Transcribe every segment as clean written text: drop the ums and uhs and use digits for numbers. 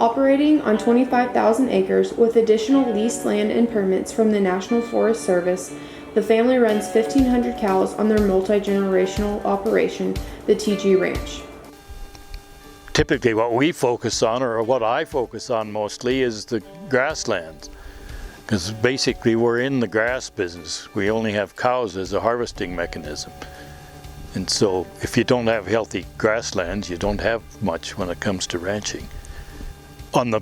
Operating on 25,000 acres with additional leased land and permits from the National Forest Service, the family runs 1,500 cows on their multi-generational operation, the TG Ranch. Typically what we focus on, or what I focus on mostly, is the grasslands. Because basically we're in the grass business. We only have cows as a harvesting mechanism. And so if you don't have healthy grasslands, you don't have much when it comes to ranching. On the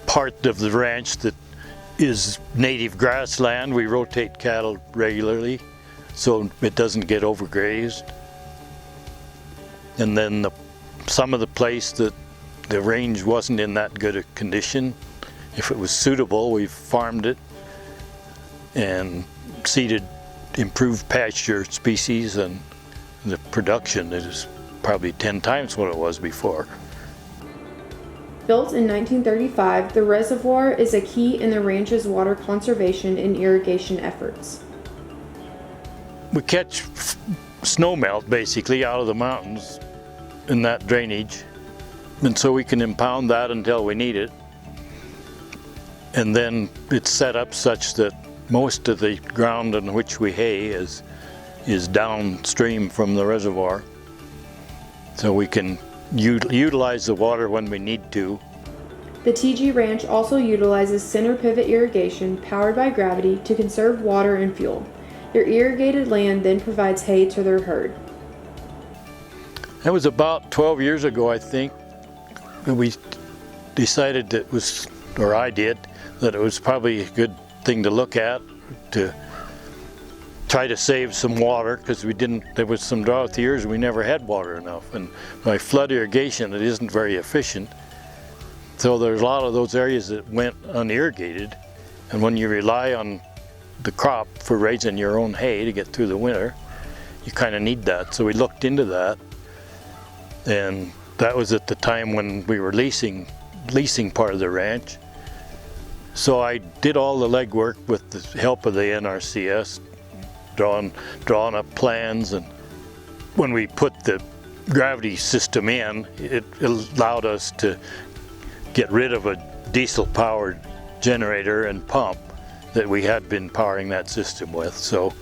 part of the ranch that is native grassland, we rotate cattle regularly so it doesn't get overgrazed. And then some of the place that the range wasn't in that good a condition, if it was suitable, we farmed it and seeded improved pasture species, and the production is probably 10 times what it was before. Built in 1935, the reservoir is a key in the ranch's water conservation and irrigation efforts. We catch snow melt basically out of the mountains in that drainage, and so we can impound that until we need it. And then it's set up such that most of the ground on which we hay is downstream from the reservoir, so we can utilize the water when we need to. The TG Ranch also utilizes center pivot irrigation powered by gravity to conserve water and fuel. Their irrigated land then provides hay to their herd. That was about 12 years ago, I think, that we decided that I did, that it was probably a good thing to look at to try to save some water, because there was some drought years and we never had water enough. And by flood irrigation, it isn't very efficient. So there's a lot of those areas that went unirrigated. And when you rely on the crop for raising your own hay to get through the winter, you kind of need that. So we looked into that. And that was at the time when we were leasing part of the ranch. So I did all the legwork with the help of the NRCS, drawing up plans, and when we put the gravity system in, it allowed us to get rid of a diesel-powered generator and pump that we had been powering that system with. So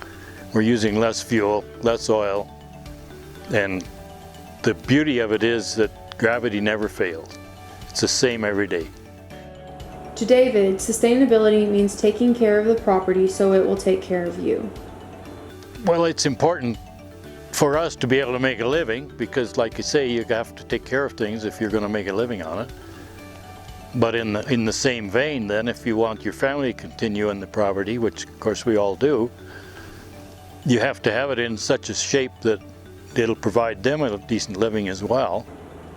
we're using less fuel, less oil, and the beauty of it is that gravity never fails. It's the same every day. To David, sustainability means taking care of the property so it will take care of you. Well, it's important for us to be able to make a living, because like you say, you have to take care of things if you're going to make a living on it. But in the same vein then, if you want your family to continue on the property, which of course we all do, you have to have it in such a shape that it'll provide them a decent living as well.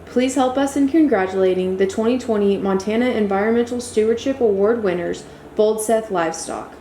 Please help us in congratulating the 2020 Montana Environmental Stewardship Award winners, Voldseth Livestock.